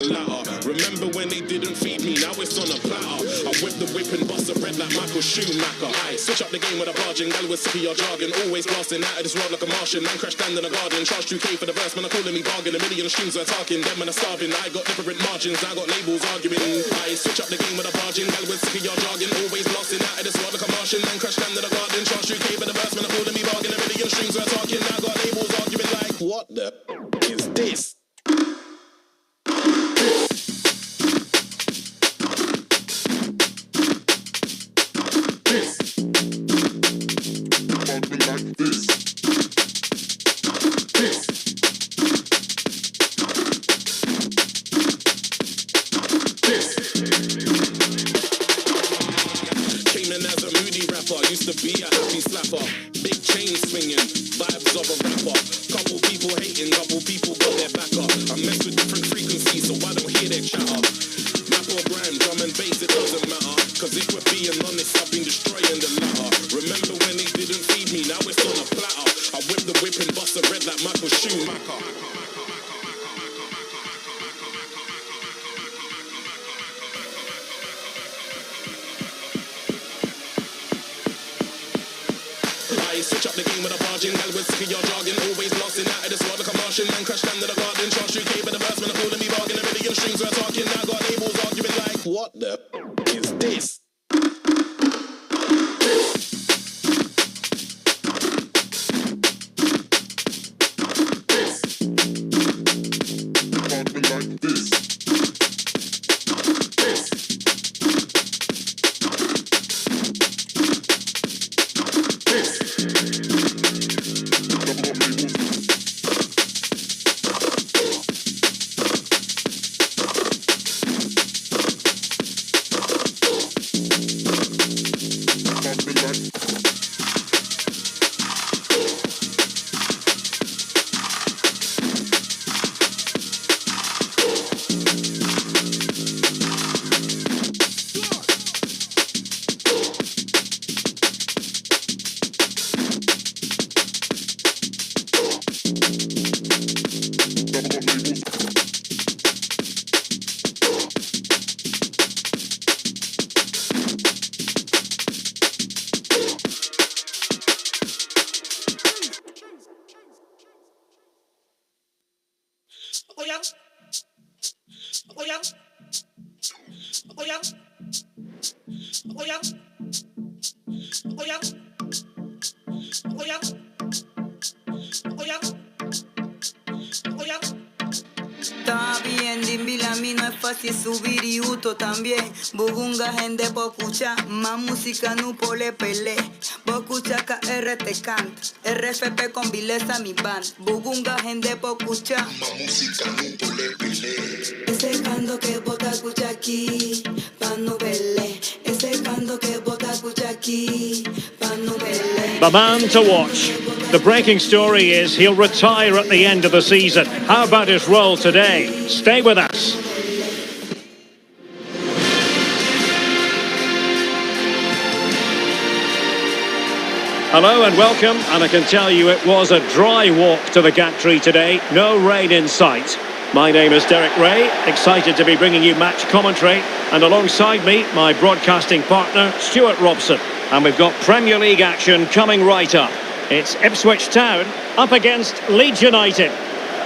Remember when they didn't feed me, now it's on a platter. I whip the whip and bust a red like Michael Schumacher. I switch up the game with a barging, gal with sippy or jargon. Always blasting out of this world like a Martian. Man crash down in the garden, charge 2K for the verse, man I calling me bargain. A million streams are talking, them man are starving. I got different margins, I got labels arguing. I switch up the game with a barging, gal with sippy or jargon. Always blasting out of this world like a Martian. Man crash down in the garden, charge 2K for the verse, man I calling me bargain. A million streams are talking, I got labels arguing like, what the is this? Used to be a happy slapper, big chain swinging, vibes of a rapper. Couple people hating, couple people got their backer. I mess with different frequencies, so I don't hear their chatter. Rap or grime, drum and bass, it doesn't matter. Cause if we're being honest, I've been destroying the latter. Remember when they didn't feed me, now it's on a platter. I whip the whip and bust a red like Michael Schumacher. Switch up the game with a barging, gal with sippy or jargon. Always blasting out of this world like a Martian. Man crash down to the garden, charge 2K for the verse, man I'm calling me bargain. A million strings we're talking, now got labels arguing like, what the is this? Está bien, Dimbila, a mí no es fácil subir y uto también. Bugunga, gente, po' escuchar más música, no pole pele. Po' escuchar KR te canta, RFP con vileza mi band. Bugunga, gente, po' escuchar más música, no pole pele. Ese canto que bota escucha aquí, pa' no verle. Ese canto que bota escucha aquí, pa' no verle. The man to watch. The breaking story is he'll retire at the end of the season. How about his role today? Stay with us. Hello and welcome, and I can tell you it was a dry walk to the gantry today. No rain in sight. My name is Derek Ray, excited to be bringing you match commentary, and alongside me, my broadcasting partner, Stuart Robson. And we've got Premier League action coming right up. It's Ipswich Town up against Leeds United.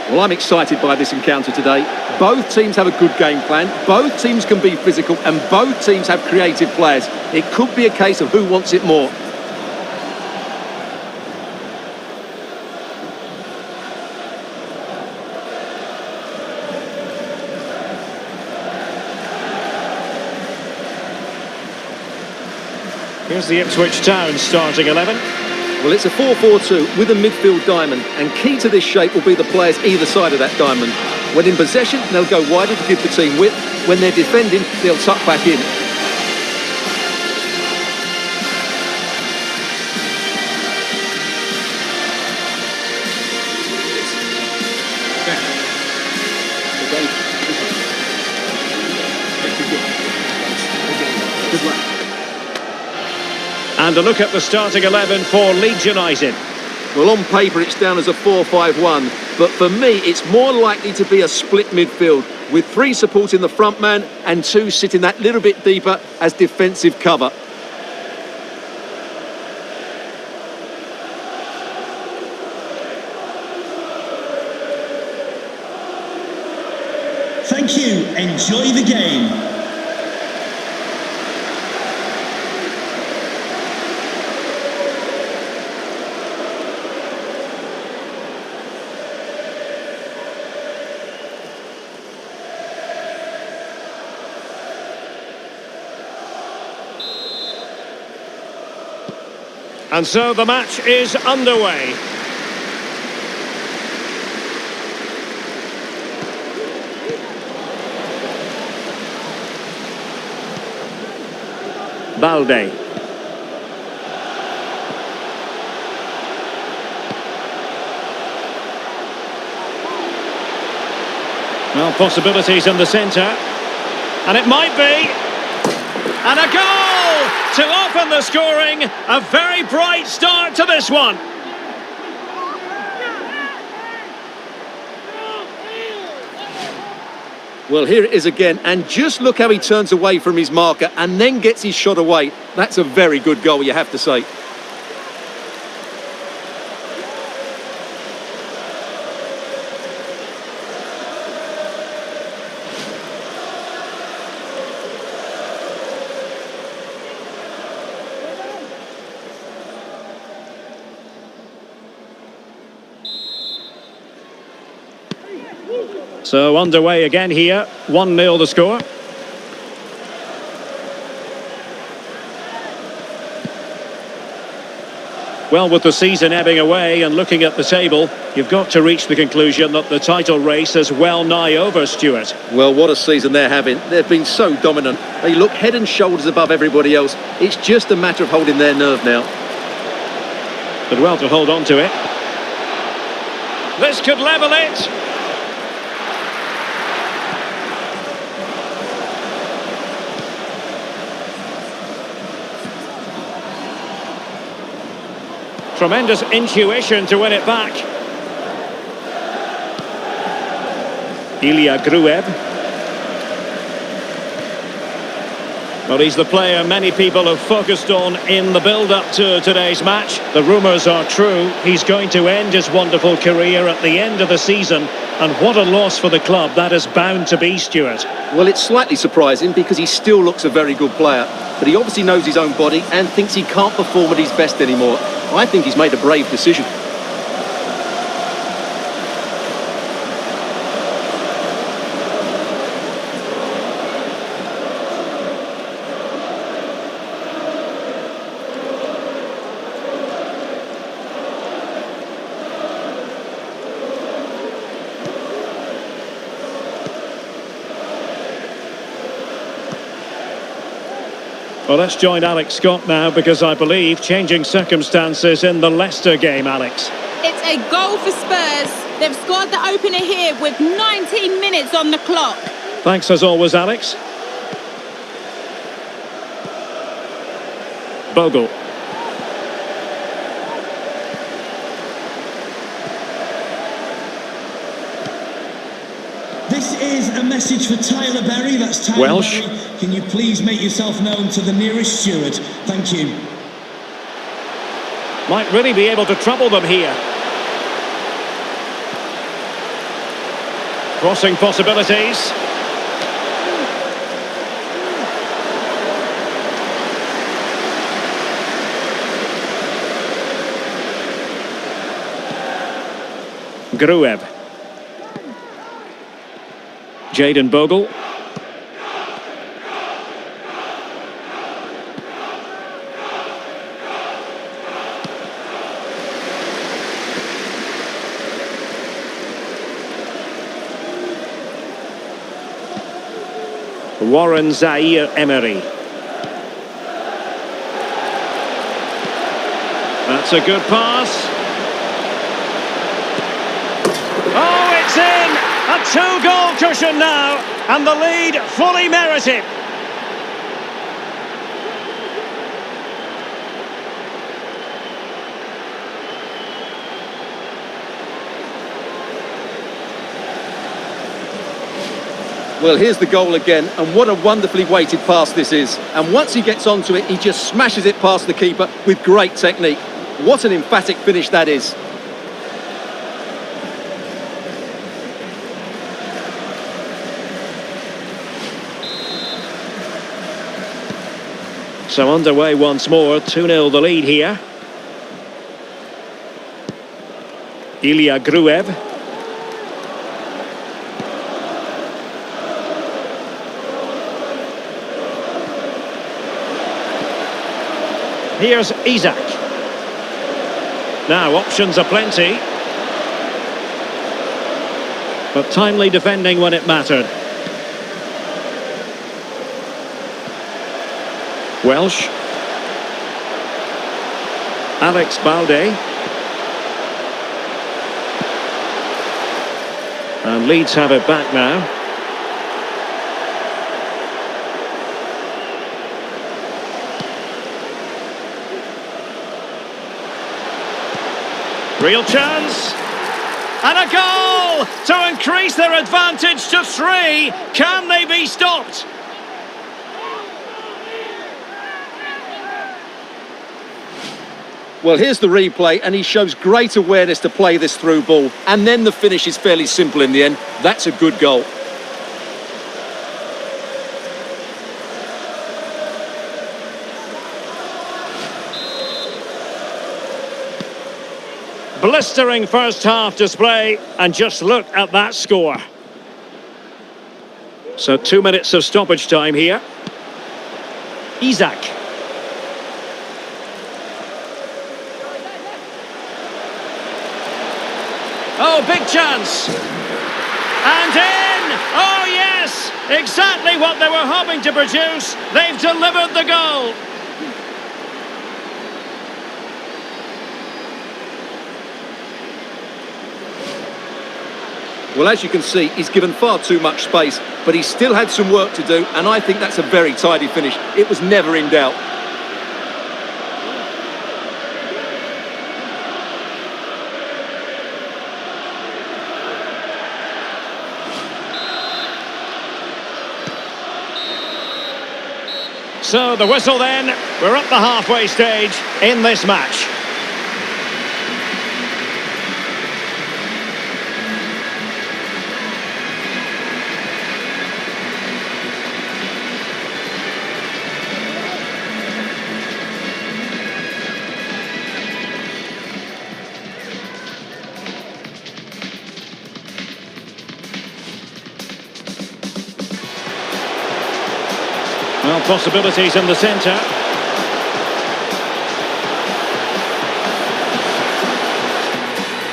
Well, I'm excited by this encounter today. Both teams have a good game plan, both teams can be physical, and both teams have creative players. It could be a case of who wants it more. Here's the Ipswich Town starting 11. Well, it's a 4-4-2 with a midfield diamond, and key to this shape will be the players either side of that diamond. When in possession, they'll go wider to give the team width. When they're defending, they'll tuck back in. Good luck. And a look at the starting 11 for Leeds United. Well, on paper it's down as a 4-5-1, but for me it's more likely to be a split midfield. with 3 supporting the front man and 2 sitting that little bit deeper as defensive cover. Thank you. Enjoy the game. And so the match is underway. Balde. Well, possibilities in the centre. And it might be. And a goal to open the scoring. A very bright start to this one. Well, here it is again, and just look how he turns away from his marker and then gets his shot away. That's a very good goal, you have to say. So underway again here, 1-0 the score. Well, with the season ebbing away and looking at the table, you've got to reach the conclusion that the title race is well nigh over, Stuart. Well, what a season they're having. They've been so dominant. They look head and shoulders above everybody else. It's just a matter of holding their nerve now. But well to hold on to it. This could level it. Tremendous intuition to win it back. Ilya Gruev. Well, he's the player many people have focused on in the build-up to today's match. The rumours are true. He's going to end his wonderful career at the end of the season. And what a loss for the club that is bound to be, Stuart. Well, it's slightly surprising because he still looks a very good player. But he obviously knows his own body and thinks he can't perform at his best anymore. I think he's made a brave decision. Well, let's join Alex Scott now because I believe changing circumstances in the Leicester game, Alex. It's a goal for Spurs. They've scored the opener here with 19 minutes on the clock. Thanks as always, Alex. Bogle. This is a message for Tyler Berry. That's Tyler Welsh. Berry. Can you please make yourself known to the nearest steward? Thank you. Might really be able to trouble them here. Crossing possibilities. Gruev. Jayden Bogle. Warren Zaire-Emery. That's a good pass. Oh, it's in! A 2-goal cushion now, and the lead fully merited. Well, here's the goal again, and what a wonderfully weighted pass this is. And once he gets onto it, he just smashes it past the keeper with great technique. What an emphatic finish that is. So underway once more, 2-0 the lead here. Ilya Gruev. Here's Isak. Now options are plenty, but timely defending when it mattered. Welsh. Alex Balde. And Leeds have it back now. Real chance. And a goal to increase their advantage to 3. Can they be stopped? Well, here's the replay, and he shows great awareness to play this through ball. And then the finish is fairly simple in the end. That's a good goal. Blistering first half display, and just look at that score. So 2 minutes of stoppage time here. Isak. Oh, big chance. And in! Oh, yes! Exactly what they were hoping to produce. They've delivered the goal. Well, as you can see, he's given far too much space, but he still had some work to do, and I think that's a very tidy finish. It was never in doubt. So the whistle then, we're at the halfway stage in this match. Well, possibilities in the centre.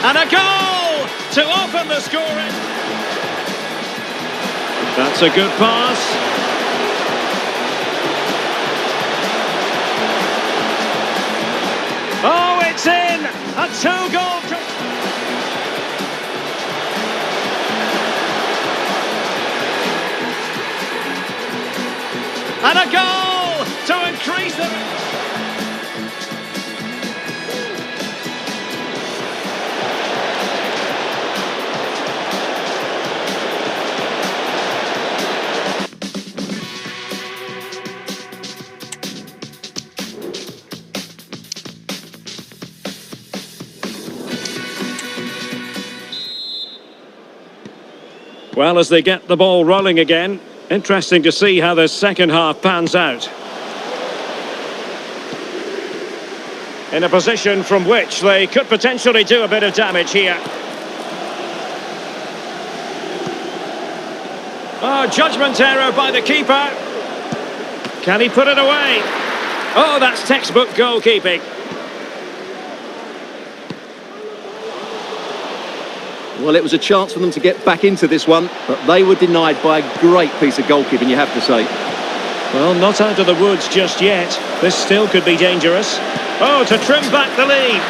And a goal to open the scoring. That's a good pass. Oh, it's in! A 2-goal... And a goal to increase the... Well, as they get the ball rolling again, interesting to see how the second half pans out. In a position from which they could potentially do a bit of damage here. Oh, judgment error by the keeper. Can he put it away? Oh, that's textbook goalkeeping. Well, it was a chance for them to get back into this one, but they were denied by a great piece of goalkeeping, you have to say. Well, not out of the woods just yet. This still could be dangerous. Oh, to trim back the lead.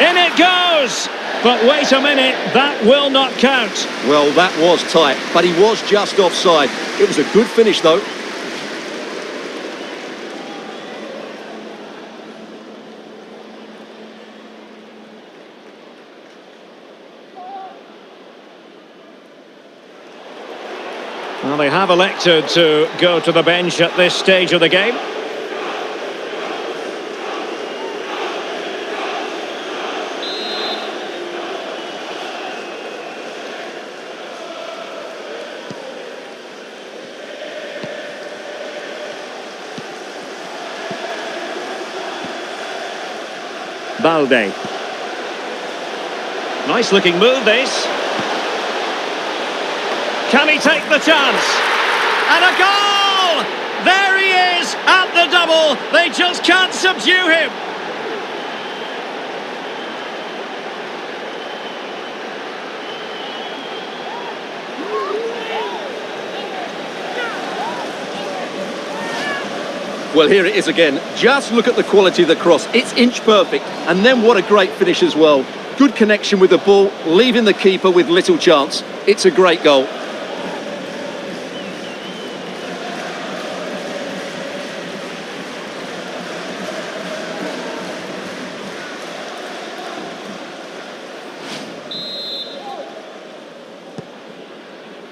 In it goes! But wait a minute, that will not count. Well, that was tight, but he was just offside. It was a good finish, though. Well, they have elected to go to the bench at this stage of the game. Balde. Nice looking move this. Can he take the chance? And a goal! There he is at the double. They just can't subdue him. Well, here it is again. Just look at the quality of the cross. It's inch perfect. And then what a great finish as well. Good connection with the ball, leaving the keeper with little chance. It's a great goal.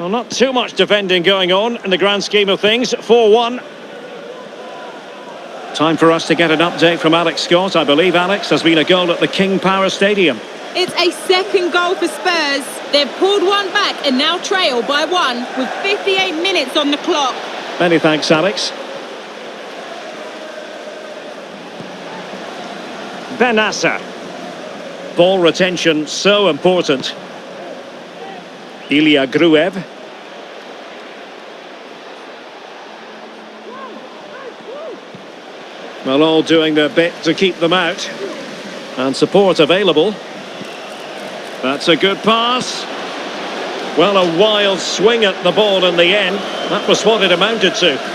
Well, not too much defending going on in the grand scheme of things. 4-1. Time for us to get an update from Alex Scott. I believe, Alex, there's been a goal at the King Power Stadium. It's a second goal for Spurs. They've pulled one back and now trail by one with 58 minutes on the clock. Many thanks, Alex. Benassa. Ball retention so important. Ilya Gruev. Well, all doing their bit to keep them out. And support available. That's a good pass. Well, a wild swing at the ball in the end. That was what it amounted to.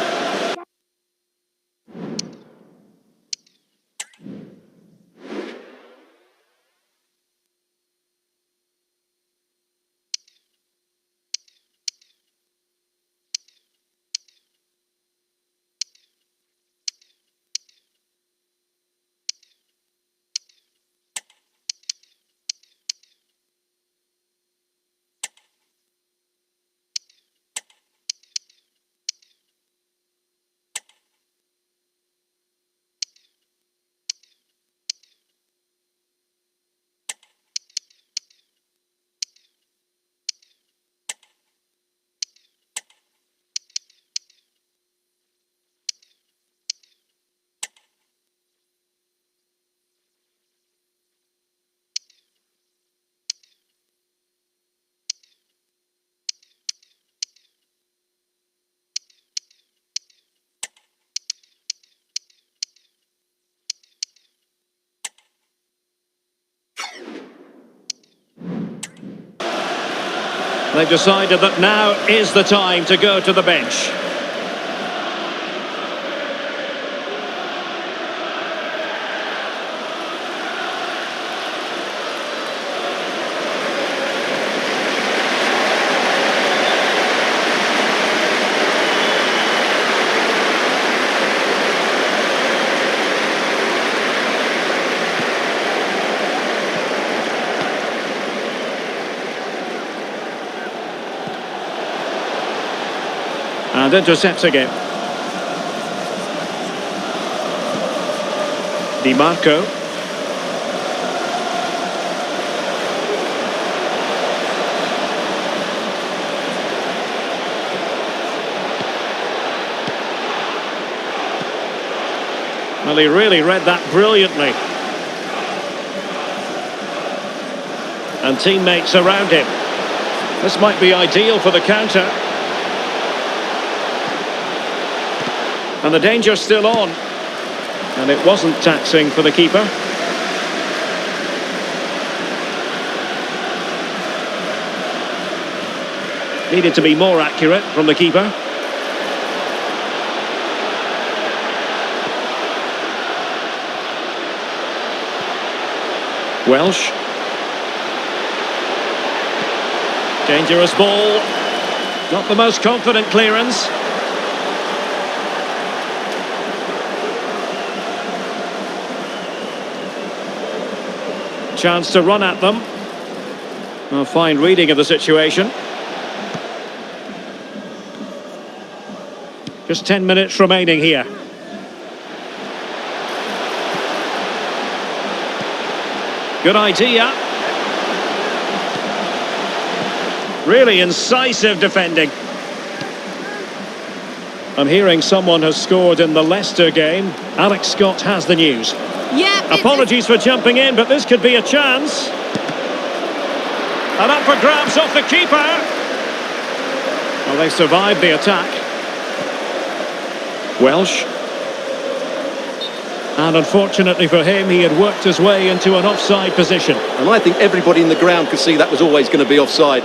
They've decided that now is the time to go to the bench. And intercepting it. Di Marco. Well, he really read that brilliantly. And teammates around him. This might be ideal for the counter. And the danger's still on. And it wasn't taxing for the keeper. Needed to be more accurate from the keeper. Welsh. Dangerous ball. Not the most confident clearance. Chance to run at them. A fine reading of the situation. Just 10 minutes remaining here. Good idea. Really incisive defending. I'm hearing someone has scored in the Leicester game. Alex Scott has the news. Yeah. Apologies for jumping in, but this could be a chance. And up for grabs off the keeper. Well, they survived the attack. Welsh. And unfortunately for him, he had worked his way into an offside position. And I think everybody in the ground could see that was always going to be offside.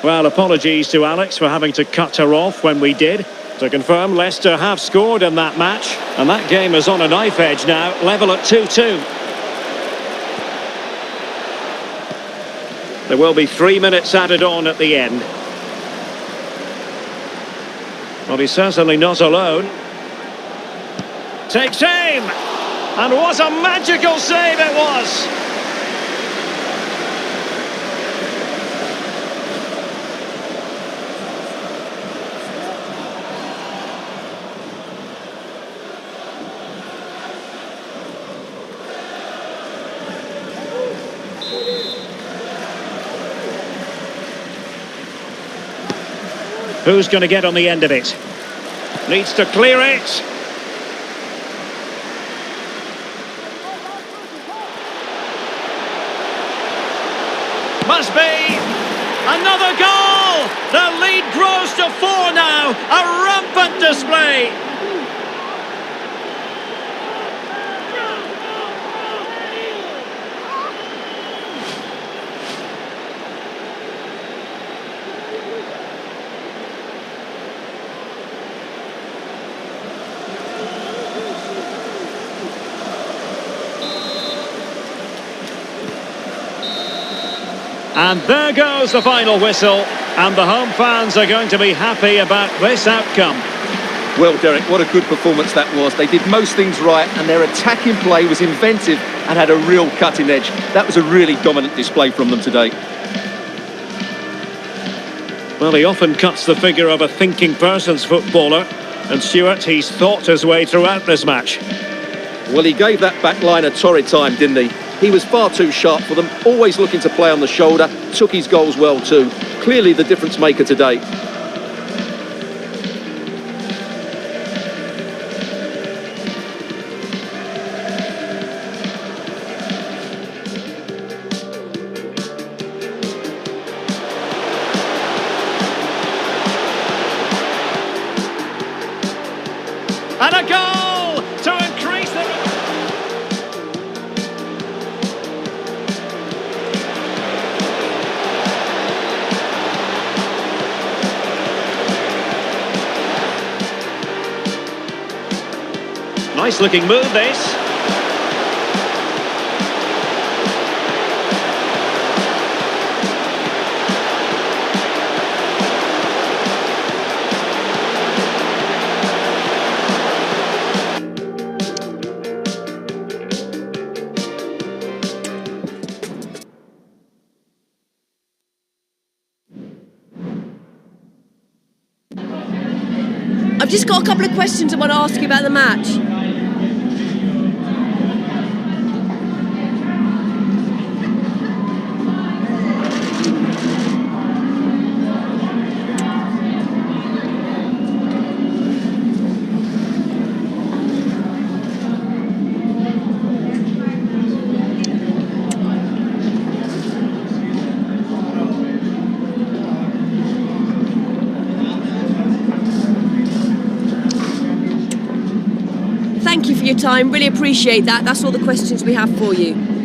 Well, apologies to Alex for having to cut her off when we did. To confirm, Leicester have scored in that match. And that game is on a knife edge now, level at 2-2. There will be 3 minutes added on at the end. Well, he's certainly not alone. Takes aim! And what a magical save it was! Who's going to get on the end of it? Needs to clear it. Must be. Another goal! The lead grows to 4 now. A rampant display. And there goes the final whistle, and the home fans are going to be happy about this outcome. Well, Derek, what a good performance that was. They did most things right, and their attacking play was inventive and had a real cutting edge. That was a really dominant display from them today. Well, he often cuts the figure of a thinking person's footballer, and Stuart, he's thought his way throughout this match. Well, he gave that back line a torrid time, didn't he? He was far too sharp for them, always looking to play on the shoulder, took his goals well too. Clearly the difference maker today. And a goal to increase the... Nice looking move, this. I've just got a couple of questions I want to ask you about the match. Thank you for your time, really appreciate that. That's all the questions we have for you.